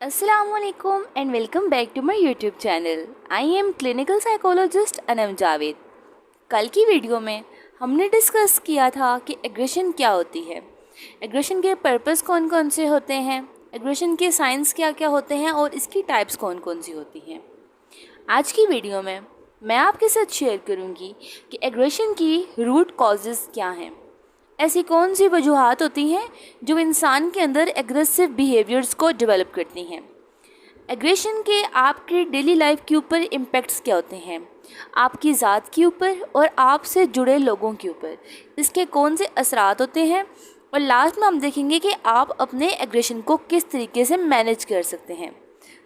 Assalamualaikum and welcome back to my YouTube channel. I am clinical psychologist Anam Javed. कल की video में हमने discuss किया था कि एग्रेशन क्या होती है, एग्रेशन के पर्पस कौन कौन से होते हैं, एग्रेशन के साइंस क्या क्या होते हैं और इसकी टाइप्स कौन कौन सी होती हैं. आज की वीडियो में मैं आपके साथ शेयर करूंगी कि एग्रेशन की रूट कॉजेज़ क्या हैं. ऐसी कौन सी वजूहात होती हैं जो इंसान के अंदर एग्रेसिव बिहेवियर्स को डेवलप करती हैं. एग्रेशन के आपके डेली लाइफ के ऊपर इम्पैक्ट्स क्या होते हैं, आपकी ज़ात के ऊपर और आपसे जुड़े लोगों के ऊपर इसके कौन से असरात होते हैं, और लास्ट में हम देखेंगे कि आप अपने एग्रेशन को किस तरीके से मैनेज कर सकते हैं.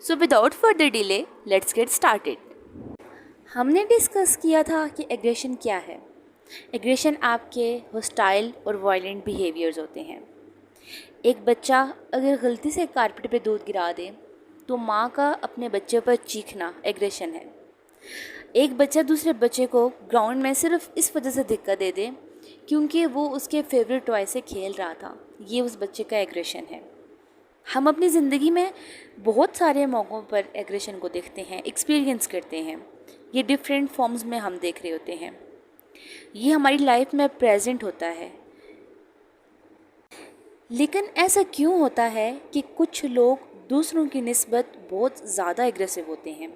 So without further delay let's get started. हमने डिस्कस किया था कि एग्रेशन क्या है. एग्रेशन आपके हॉस्टाइल और वायलेंट बिहेवियर्स होते हैं. एक बच्चा अगर गलती से कारपेट पे दूध गिरा दे तो माँ का अपने बच्चे पर चीखना एग्रेशन है. एक बच्चा दूसरे बच्चे को ग्राउंड में सिर्फ इस वजह से धक्का दे दे क्योंकि वो उसके फेवरेट टॉय से खेल रहा था, ये उस बच्चे का एग्रेशन है. हम अपनी ज़िंदगी में बहुत सारे मौक़ों पर एग्रेशन को देखते हैं, एक्सपीरियंस करते हैं. ये डिफरेंट फॉर्म्स में हम देख रहे होते हैं. ये हमारी लाइफ में प्रेजेंट होता है. लेकिन ऐसा क्यों होता है कि कुछ लोग दूसरों की निस्बत बहुत ज़्यादा एग्रेसिव होते हैं.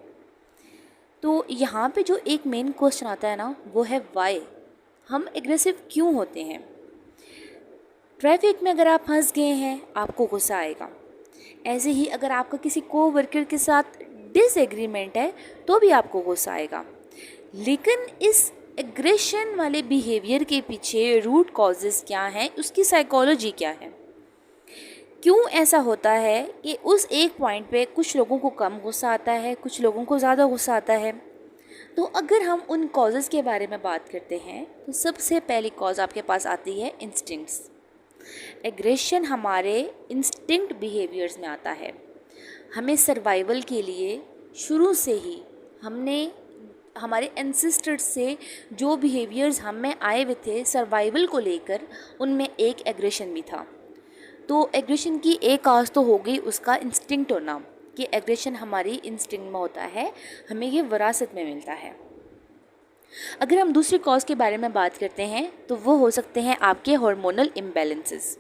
तो यहाँ पे जो एक मेन क्वेश्चन आता है ना, वो है वाई. हम एग्रेसिव क्यों होते हैं. ट्रैफिक में अगर आप फंस गए हैं आपको गुस्सा आएगा. ऐसे ही अगर आपका किसी कोवर्कर के साथ डिसएग्रीमेंट है तो भी आपको गुस्सा आएगा. लेकिन इस एग्रेशन वाले बिहेवियर के पीछे रूट कॉजेज़ क्या हैं, उसकी साइकोलॉजी क्या है, क्यों ऐसा होता है कि उस एक पॉइंट पे कुछ लोगों को कम गुस्सा आता है, कुछ लोगों को ज़्यादा गुस्सा आता है. तो अगर हम उन कॉजेज़ के बारे में बात करते हैं तो सबसे पहली कॉज आपके पास आती है इंस्टिंक्ट्स. एग्रेशन हमारे इंस्टिंक्ट बिहेवियर्स में आता है. हमें सर्वाइवल के लिए शुरू से ही हमने हमारे एंसेस्टर्स से जो बिहेवियर्स हम में आए हुए थे सर्वाइवल को लेकर, उनमें एक एग्रेशन भी था. तो एग्रेशन की एक काज तो हो गई उसका इंस्टिंक्ट होना, कि एग्रेशन हमारी इंस्टिंक्ट में होता है, हमें ये विरासत में मिलता है. अगर हम दूसरी कॉज के बारे में बात करते हैं तो वो हो सकते हैं आपके हार्मोनल इम्बैलेंसेस.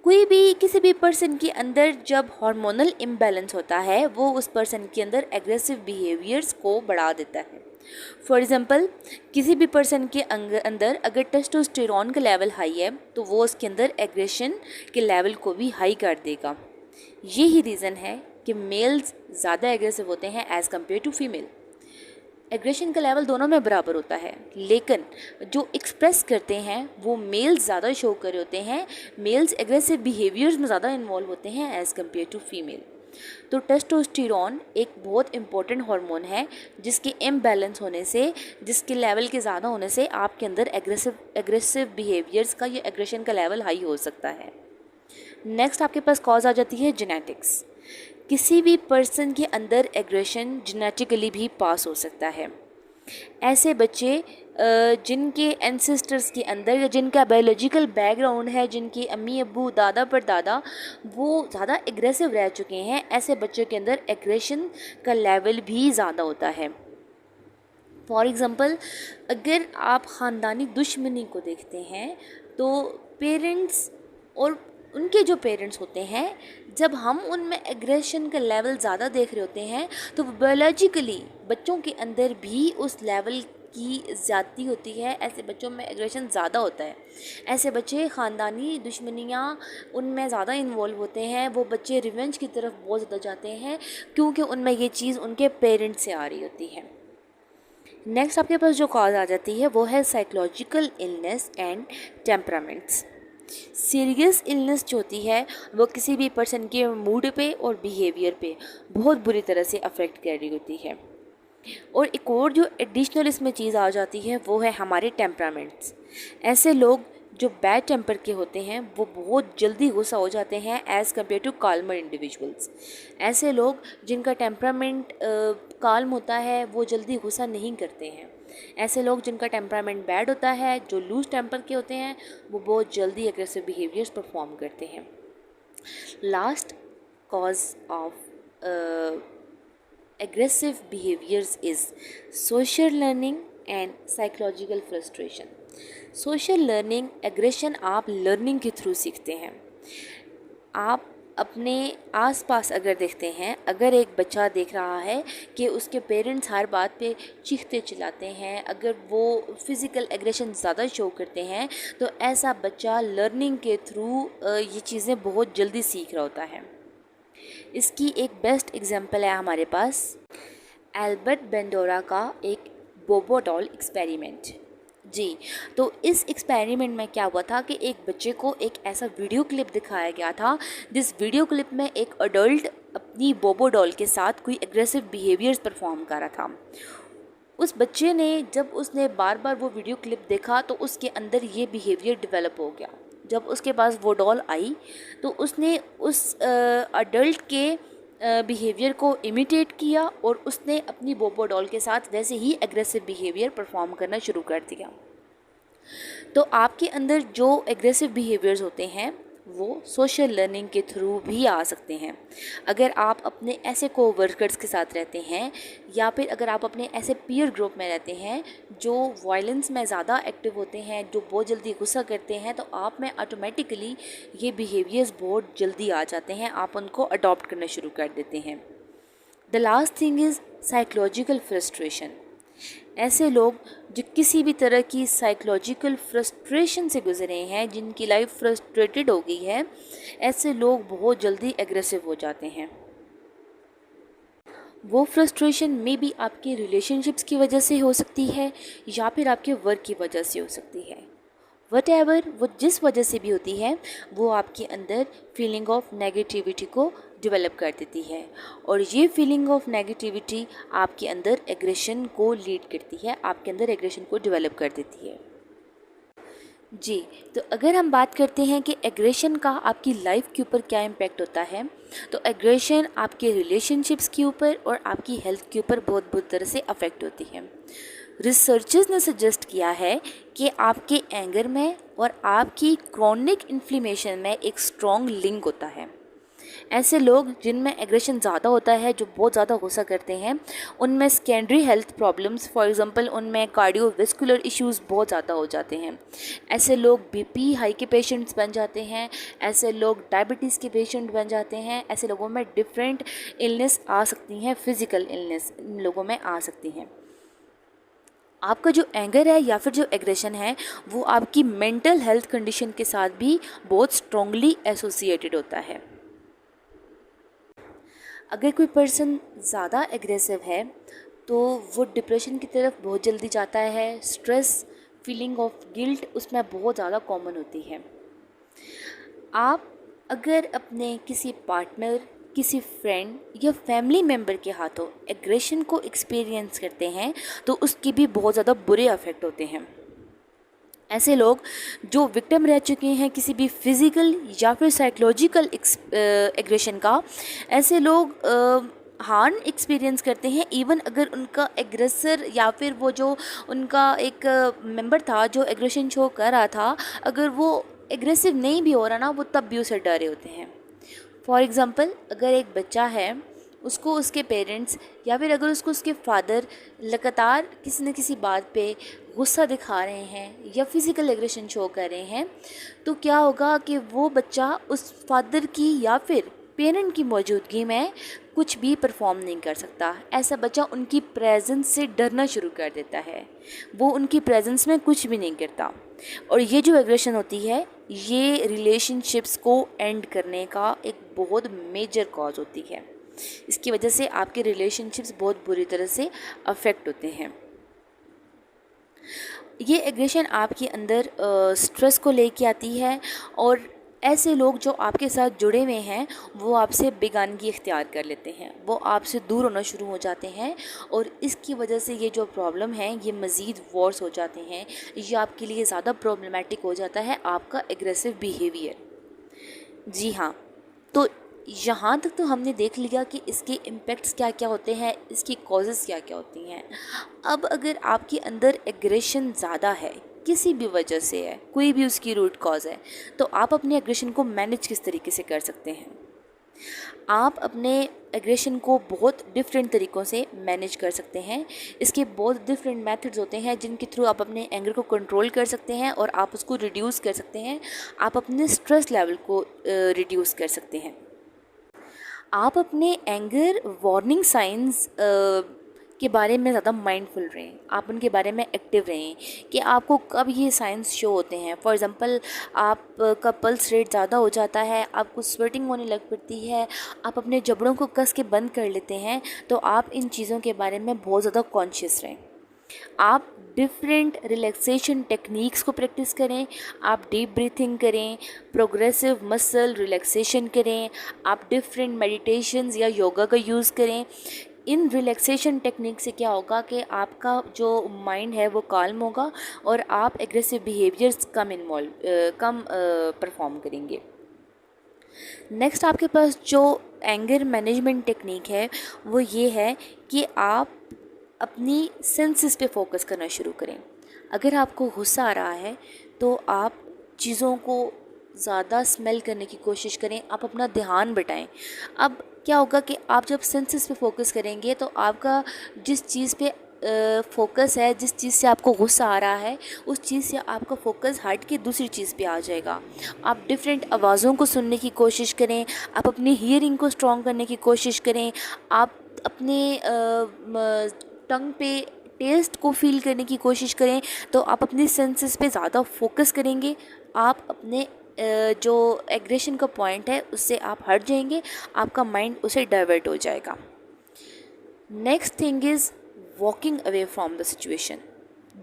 कोई भी किसी भी पर्सन के अंदर जब हार्मोनल इम्बैलेंस होता है वो उस पर्सन के अंदर एग्रेसिव बिहेवियर्स को बढ़ा देता है. फॉर एग्ज़ाम्पल, किसी भी पर्सन के अंदर अगर टेस्टोस्टेरोन का लेवल हाई है तो वो उसके अंदर एग्रेशन के लेवल को भी हाई कर देगा. यही रीज़न है कि मेल्स ज़्यादा एग्रेसिव होते हैं as compare to female. Aggression का लेवल दोनों में बराबर होता है, लेकिन जो एक्सप्रेस करते हैं वो मेल्स ज़्यादा शो कर रहे होते हैं. मेल्स एग्रेसिव बिहेवियर्स में ज़्यादा इन्वॉल्व होते हैं एज़ कम्पेयर टू फीमेल. तो टेस्टोस्टेरोन एक बहुत इंपॉर्टेंट हार्मोन है जिसके इम्बैलेंस होने से, जिसके लेवल के ज़्यादा होने से आपके अंदर एग्रेसिव बिहेवियर्स का या एग्रेशन का लेवल हाई हो सकता है. नेक्स्ट आपके पास कॉज आ जाती है जेनेटिक्स. किसी भी पर्सन के अंदर एग्रेशन जेनेटिकली भी पास हो सकता है. ऐसे बच्चे जिनके एंसेस्टर्स के अंदर या जिनका बायोलॉजिकल बैकग्राउंड है, जिनके अम्मी अब्बू दादा परदादा वो ज़्यादा एग्रेसिव रह चुके हैं, ऐसे बच्चों के अंदर एग्रेशन का लेवल भी ज़्यादा होता है. फॉर एग्ज़ाम्पल, अगर आप ख़ानदानी दुश्मनी को देखते हैं तो पेरेंट्स और उनके जो पेरेंट्स होते हैं, जब हम उनमें एग्रेशन का लेवल ज़्यादा देख रहे होते हैं तो बायोलॉजिकली बच्चों के अंदर भी उस लेवल की ज़्यादती होती है. ऐसे बच्चों में एग्रेशन ज़्यादा होता है. ऐसे बच्चे ख़ानदानी दुश्मनियाँ उनमें ज़्यादा इन्वॉल्व होते हैं. वो बच्चे रिवेंज की तरफ बहुत ज़्यादा जाते हैं क्योंकि उनमें ये चीज़ उनके पेरेंट्स से आ रही होती है. नेक्स्ट आपके पास जो कॉज आ जाती है वो है psychological illness and temperaments. Serious illness जो होती है वो किसी भी पर्सन के मूड पे और बिहेवियर पे बहुत बुरी तरह से अफेक्ट कर रही होती है. और एक और जो एडिशनल इसमें चीज़ आ जाती है वो है हमारे टेम्परामेंट्स. ऐसे लोग जो बैड टेम्पर के होते हैं वो बहुत जल्दी गुस्सा हो जाते हैं एज़ कम्पेयर टू काल्मर इंडिविजुअल्स. ऐसे लोग जिनका टेम्परामेंट काल्म होता है वो जल्दी गुस्सा नहीं करते हैं. ऐसे लोग जिनका टेम्परामेंट बैड होता है, जो लूज टेम्पर के होते हैं, वो बहुत जल्दी एग्रेसिव बिहेवियर्स परफॉर्म करते हैं. Last cause of aggressive behaviors is social learning and psychological frustration. Social learning, aggression आप लर्निंग के थ्रू सीखते हैं। आप अपने आसपास अगर देखते हैं, अगर एक बच्चा देख रहा है कि उसके पेरेंट्स हर बात पे चीखते चिल्लाते हैं, अगर वो फिज़िकल एग्रेशन ज़्यादा शो करते हैं, तो ऐसा बच्चा लर्निंग के थ्रू ये चीज़ें बहुत जल्दी सीख रहा होता है। इसकी एक बेस्ट एग्जांपल है हमारे पास एल्बर्ट बेंडोरा का एक बोबो डॉल एक्सपेरिमेंट। जी, तो इस एक्सपेरिमेंट में क्या हुआ था कि एक बच्चे को एक ऐसा वीडियो क्लिप दिखाया गया था, जिस वीडियो क्लिप में एक अडल्ट अपनी बोबो डॉल के साथ कोई एग्रेसिव बिहेवियर्स परफॉर्म कर रहा था। उस बच्चे ने जब उसने बार बार वो वीडियो क्लिप देखा तो उसके अंदर ये बिहेवियर डेवलप हो गया। जब उसके पास वो डॉल आई तो उसने उस अडल्ट के बिहेवियर को इमिटेट किया और उसने अपनी बोबो डॉल के साथ वैसे ही एग्रेसिव बिहेवियर परफॉर्म करना शुरू कर दिया। तो आपके अंदर जो एग्रेसिव बिहेवियर्स होते हैं वो सोशल लर्निंग के थ्रू भी आ सकते हैं। अगर आप अपने ऐसे कोवर्कर्स के साथ रहते हैं या फिर अगर आप अपने ऐसे पीयर ग्रुप में रहते हैं जो वायलेंस में ज़्यादा एक्टिव होते हैं, जो बहुत जल्दी गुस्सा करते हैं, तो आप में ऑटोमेटिकली ये बिहेवियर्स बहुत जल्दी आ जाते हैं, आप उनको अडॉप्ट करना शुरू कर देते हैं। The last thing is psychological frustration. ऐसे लोग जो किसी भी तरह की साइकोलॉजिकल फ्रस्ट्रेशन से गुजरे हैं, जिनकी लाइफ फ्रस्ट्रेटेड हो गई है, ऐसे लोग बहुत जल्दी एग्रेसिव हो जाते हैं। वो फ्रस्ट्रेशन में भी आपके रिलेशनशिप्स की वजह से हो सकती है या फिर आपके वर्क की वजह से हो सकती है। वटेवर वो जिस वजह से भी होती है, वो आपके अंदर फीलिंग ऑफ नेगेटिविटी को डेवलप कर देती है और ये फीलिंग ऑफ नेगेटिविटी आपके अंदर एग्रेशन को लीड करती है, आपके अंदर एग्रेशन को डेवलप कर देती है। जी, तो अगर हम बात करते हैं कि एग्रेशन का आपकी लाइफ के ऊपर क्या इम्पैक्ट होता है, तो एग्रेशन आपके रिलेशनशिप्स के ऊपर और आपकी हेल्थ के ऊपर बहुत बुरी तरह से अफेक्ट होती है। रिसर्चर्स ने सजेस्ट किया है कि आपके एंगर में और आपकी क्रॉनिक इन्फ्लेमेशन में एक स्ट्रॉन्ग लिंक होता है। ऐसे लोग जिनमें एग्रेशन ज़्यादा होता है, जो बहुत ज़्यादा गुस्सा करते हैं, उनमें secondary health problems, for example उनमें कार्डियोवैस्कुलर इश्यूज़ बहुत ज़्यादा हो जाते हैं। ऐसे लोग बीपी हाई के पेशेंट्स बन जाते हैं, ऐसे लोग डायबिटीज़ के पेशेंट बन जाते हैं, ऐसे लोगों में डिफरेंट इलनेस आ सकती हैं, फिज़िकल इलनेस इन लोगों में आ सकती हैं। आपका जो एंगर है या फिर जो एग्रेशन है वो आपकी मेंटल हेल्थ कंडीशन के साथ भी बहुत स्ट्रॉन्गली एसोसिएटेड होता है। अगर कोई पर्सन ज़्यादा एग्रेसिव है तो वो डिप्रेशन की तरफ बहुत जल्दी जाता है, स्ट्रेस, फीलिंग ऑफ गिल्ट उसमें बहुत ज़्यादा कॉमन होती है। आप अगर अपने किसी पार्टनर, किसी फ्रेंड या फैमिली मेम्बर के हाथों एग्रेशन को एक्सपीरियंस करते हैं तो उसके भी बहुत ज़्यादा बुरे इफ़ेक्ट होते हैं। ऐसे लोग जो विक्टिम रह चुके हैं किसी भी फिज़िकल या फिर साइकोलॉजिकल एग्रेशन का, ऐसे लोग हार्म एक्सपीरियंस करते हैं। इवन अगर उनका एग्रेसर या फिर वो जो उनका एक मेंबर था जो एग्रेशन शो कर रहा था, अगर वो एग्रेसिव नहीं भी हो रहा ना, वो तब भी उसे डरे होते हैं। फॉर एग्ज़ाम्पल, अगर एक बच्चा है, उसको उसके पेरेंट्स या फिर अगर उसको उसके फादर लगातार किसी न किसी बात पे गुस्सा दिखा रहे हैं या फिज़िकल एग्रेशन शो कर रहे हैं, तो क्या होगा कि वो बच्चा उस फादर की या फिर पेरेंट की मौजूदगी में कुछ भी परफॉर्म नहीं कर सकता। ऐसा बच्चा उनकी प्रेजेंस से डरना शुरू कर देता है, वो उनकी प्रेजेंस में कुछ भी नहीं करता। और ये जो एग्रेशन होती है ये रिलेशनशिप्स को एंड करने का एक बहुत मेजर कॉज होती है। इसकी वजह से आपके रिलेशनशिप्स बहुत बुरी तरह से अफेक्ट होते हैं। ये एग्रेशन आपके अंदर स्ट्रेस को लेके आती है और ऐसे लोग जो आपके साथ जुड़े हुए हैं वो आपसे बेगानगी इख्तियार कर लेते हैं, वो आपसे दूर होना शुरू हो जाते हैं और इसकी वजह से ये जो प्रॉब्लम है ये मज़ीद वर्स हो जाते हैं, ये आपके लिए ज़्यादा प्रॉब्लमेटिक हो जाता है आपका एग्रेसिव बिहेवियर। जी हाँ, तो यहाँ तक तो हमने देख लिया कि इसके इम्पेक्ट्स क्या क्या होते हैं, इसकी कॉजेज़ क्या क्या होती हैं। अब अगर आपके अंदर एग्रेशन ज़्यादा है, किसी भी वजह से है, कोई भी उसकी रूट कॉज है, तो आप अपने एग्रेशन को मैनेज किस तरीके से कर सकते हैं। आप अपने एग्रेशन को बहुत डिफरेंट तरीक़ों से मैनेज कर सकते हैं। इसके बहुत डिफरेंट मेथड्स होते हैं जिनके थ्रू आप अपने एंगर को कंट्रोल कर सकते हैं और आप उसको रिड्यूस कर सकते हैं। आप अपने स्ट्रेस लेवल को रिड्यूस कर सकते हैं। आप अपने एंगर वार्निंग साइंस के बारे में ज़्यादा माइंडफुल रहें। आप उनके बारे में एक्टिव रहें कि आपको कब ये साइंस शो होते हैं। फॉर एग्ज़ाम्पल, आपका पल्स रेट ज़्यादा हो जाता है, आपको स्वेटिंग होने लग पड़ती है, आप अपने जबड़ों को कस के बंद कर लेते हैं, तो आप इन चीज़ों के बारे में बहुत ज़्यादा कॉन्शियस रहें। आप डिफरेंट रिलैक्सेशन टेक्निक्स को प्रैक्टिस करें। आप डीप ब्रीथिंग करें, प्रोग्रेसिव मसल रिलैक्सेशन करें, आप डिफरेंट मेडिटेशंस या योगा का यूज़ करें। इन रिलैक्सेशन टेक्निक से क्या होगा कि आपका जो माइंड है वो काल्म होगा और आप एग्रेसिव बिहेवियर्स कम परफॉर्म करेंगे। नेक्स्ट आपके पास जो एंगर मैनेजमेंट टेक्निक है वो ये है कि आप अपनी सेंसेस पे फोकस करना शुरू करें। अगर आपको गुस्सा आ रहा है तो आप चीज़ों को ज़्यादा स्मेल करने की कोशिश करें, आप अपना ध्यान बटाएं। अब क्या होगा कि आप जब सेंसेस पे फोकस करेंगे तो आपका जिस चीज़ पे फोकस है, जिस चीज़ से आपको गुस्सा आ रहा है, उस चीज़ से आपका फोकस हट के दूसरी चीज़ पे आ जाएगा। आप डिफरेंट आवाज़ों को सुनने की कोशिश करें, आप अपनी हियरिंग को स्ट्रॉन्ग करने की कोशिश करें, आप अपने टंग पे टेस्ट को फील करने की कोशिश करें। तो आप अपने सेंसेस पे ज़्यादा फोकस करेंगे, आप अपने जो एग्रेशन का पॉइंट है उससे आप हट जाएंगे, आपका माइंड उसे डाइवर्ट हो जाएगा। Next thing is walking away from the situation.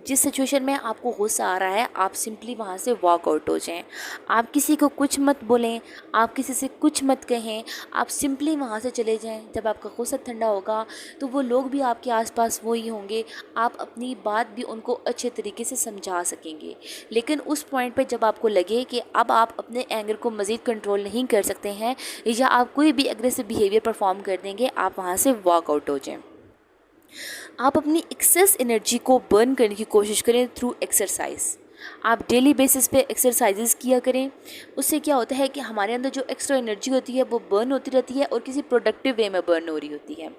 जिस सिचुएशन में आपको गुस्सा आ रहा है, आप सिंपली वहाँ से वॉक आउट हो जाएं। आप किसी को कुछ मत बोलें, आप किसी से कुछ मत कहें, आप सिंपली वहाँ से चले जाएं। जब आपका गुस्सा ठंडा होगा तो वो लोग भी आपके आसपास वही होंगे, आप अपनी बात भी उनको अच्छे तरीके से समझा सकेंगे। लेकिन उस पॉइंट पे जब आपको लगे कि अब आप अपने एंगर को मज़ीद कंट्रोल नहीं कर सकते हैं या आप कोई भी एग्रेसिव बिहेवियर परफॉर्म कर देंगे, आप वहाँ से वॉक आउट हो जाएं। आप अपनी एक्सेस एनर्जी को बर्न करने की कोशिश करें थ्रू एक्सरसाइज। आप डेली बेसिस पे एक्सरसाइजेस किया करें। उससे क्या होता है कि हमारे अंदर जो एक्स्ट्रा एनर्जी होती है वो बर्न होती रहती है और किसी प्रोडक्टिव वे में बर्न हो रही होती है,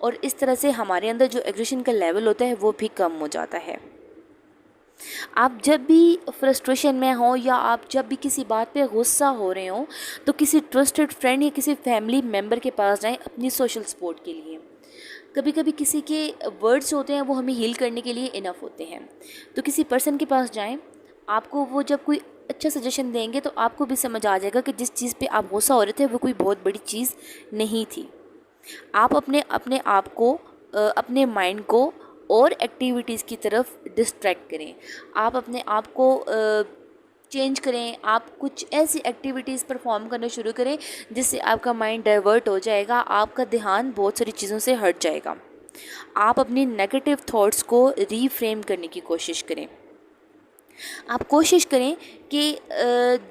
और इस तरह से हमारे अंदर जो एग्रेशन का लेवल होता है वो भी कम हो जाता है। आप जब भी फ्रस्ट्रेशन में हो या आप जब भी किसी बात पे गुस्सा हो रहे हो तो किसी ट्रस्टेड फ्रेंड या किसी फैमिली मेम्बर के पास जाएं अपनी सोशल सपोर्ट के लिए। कभी कभी किसी के वर्ड्स होते हैं वो हमें हील करने के लिए इनफ होते हैं, तो किसी पर्सन के पास जाएं। आपको वो जब कोई अच्छा सजेशन देंगे तो आपको भी समझ आ जाएगा कि जिस चीज़ पे आप गुस्सा हो रहे थे वो कोई बहुत बड़ी चीज़ नहीं थी। आप अपने अपने आप को अपने माइंड को और एक्टिविटीज़ की तरफ डिस्ट्रैक्ट करें। आप अपने आप को चेंज करें, आप कुछ ऐसी एक्टिविटीज़ परफॉर्म करना शुरू करें जिससे आपका माइंड डाइवर्ट हो जाएगा, आपका ध्यान बहुत सारी चीज़ों से हट जाएगा। आप अपनी नेगेटिव थॉट्स को रीफ्रेम करने की कोशिश करें। आप कोशिश करें कि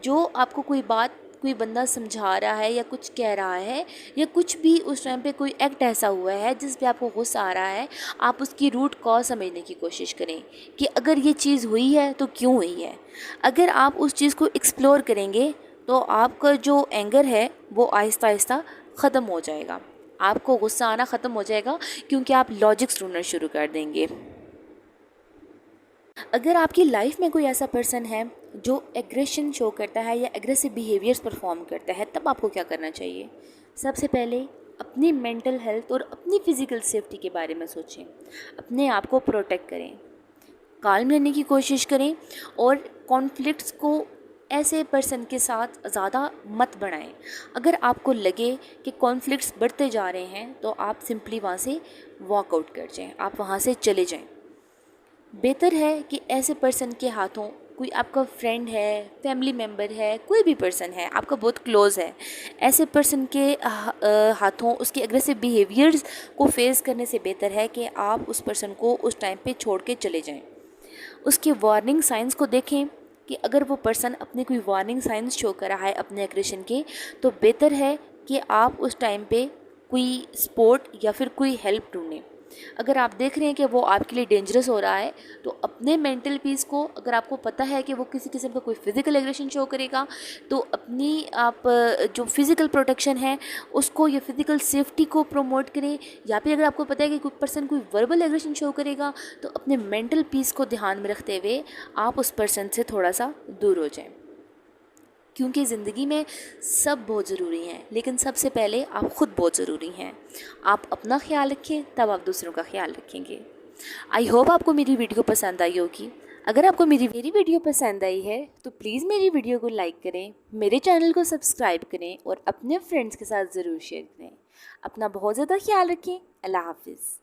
जो आपको कोई बंदा समझा रहा है या कुछ कह रहा है या कुछ भी उस टाइम पे कोई एक्ट ऐसा हुआ है जिस पे आपको गुस्सा आ रहा है, आप उसकी रूट कॉज समझने की कोशिश करें कि अगर ये चीज़ हुई है तो क्यों हुई है। अगर आप उस चीज़ को एक्सप्लोर करेंगे तो आपका जो एंगर है वो आहिस्ता आहिस्ता ख़त्म हो जाएगा, आपको गुस्सा आना ख़त्म हो जाएगा क्योंकि आप लॉजिक्स ढूंढना शुरू कर देंगे। अगर आपकी लाइफ में कोई ऐसा पर्सन है जो एग्रेशन शो करता है या एग्रेसिव बिहेवियर्स परफॉर्म करता है, तब आपको क्या करना चाहिए? सबसे पहले अपनी मेंटल हेल्थ और अपनी फ़िज़िकल सेफ्टी के बारे में सोचें। अपने आप को प्रोटेक्ट करें, काल्म रहने की कोशिश करें और कॉन्फ्लिक्ट्स को ऐसे पर्सन के साथ ज़्यादा मत बढ़ाएं। अगर आपको लगे कि कॉन्फ्लिक्ट्स बढ़ते जा रहे हैं तो आप सिंपली वहाँ से वॉकआउट कर जाएं, आप वहाँ से चले जाएं। बेहतर है कि ऐसे पर्सन के हाथों, कोई आपका फ्रेंड है, फैमिली मेम्बर है, कोई भी पर्सन है आपका बहुत क्लोज़ है, ऐसे पर्सन के हाथों उसके एग्रेसिव बिहेवियर्स को फेस करने से बेहतर है कि आप उस पर्सन को उस टाइम पे छोड़ के चले जाएं। उसके वार्निंग साइंस को देखें कि अगर वो पर्सन अपने कोई वार्निंग साइंस शो कर रहा है अपने एग्रेशन के, तो बेहतर है कि आप उस टाइम पे कोई सपोर्ट या फिर कोई हेल्प ढूंढें। अगर आप देख रहे हैं कि वो आपके लिए डेंजरस हो रहा है तो अपने मेंटल पीस को, अगर आपको पता है कि वो किसी किस्म का कोई फिज़िकल एग्रेशन शो करेगा, तो अपनी आप जो फिज़िकल प्रोटेक्शन है उसको या फिज़िकल सेफ्टी को प्रमोट करें। या फिर अगर आपको पता है कि कोई पर्सन कोई वर्बल एग्रेशन शो करेगा तो अपने मेंटल पीस को ध्यान में रखते हुए आप उस पर्सन से थोड़ा सा दूर हो जाएं। क्योंकि ज़िंदगी में सब बहुत ज़रूरी हैं, लेकिन सबसे पहले आप ख़ुद बहुत ज़रूरी हैं। आप अपना ख्याल रखें, तब आप दूसरों का ख्याल रखेंगे। आई होप आपको मेरी वीडियो पसंद आई होगी। अगर आपको मेरी वीडियो पसंद आई है तो प्लीज़ मेरी वीडियो को लाइक करें, मेरे चैनल को सब्सक्राइब करें और अपने फ्रेंड्स के साथ ज़रूर शेयर करें। अपना बहुत ज़्यादा ख्याल रखें। अल्लाह हाफिज़।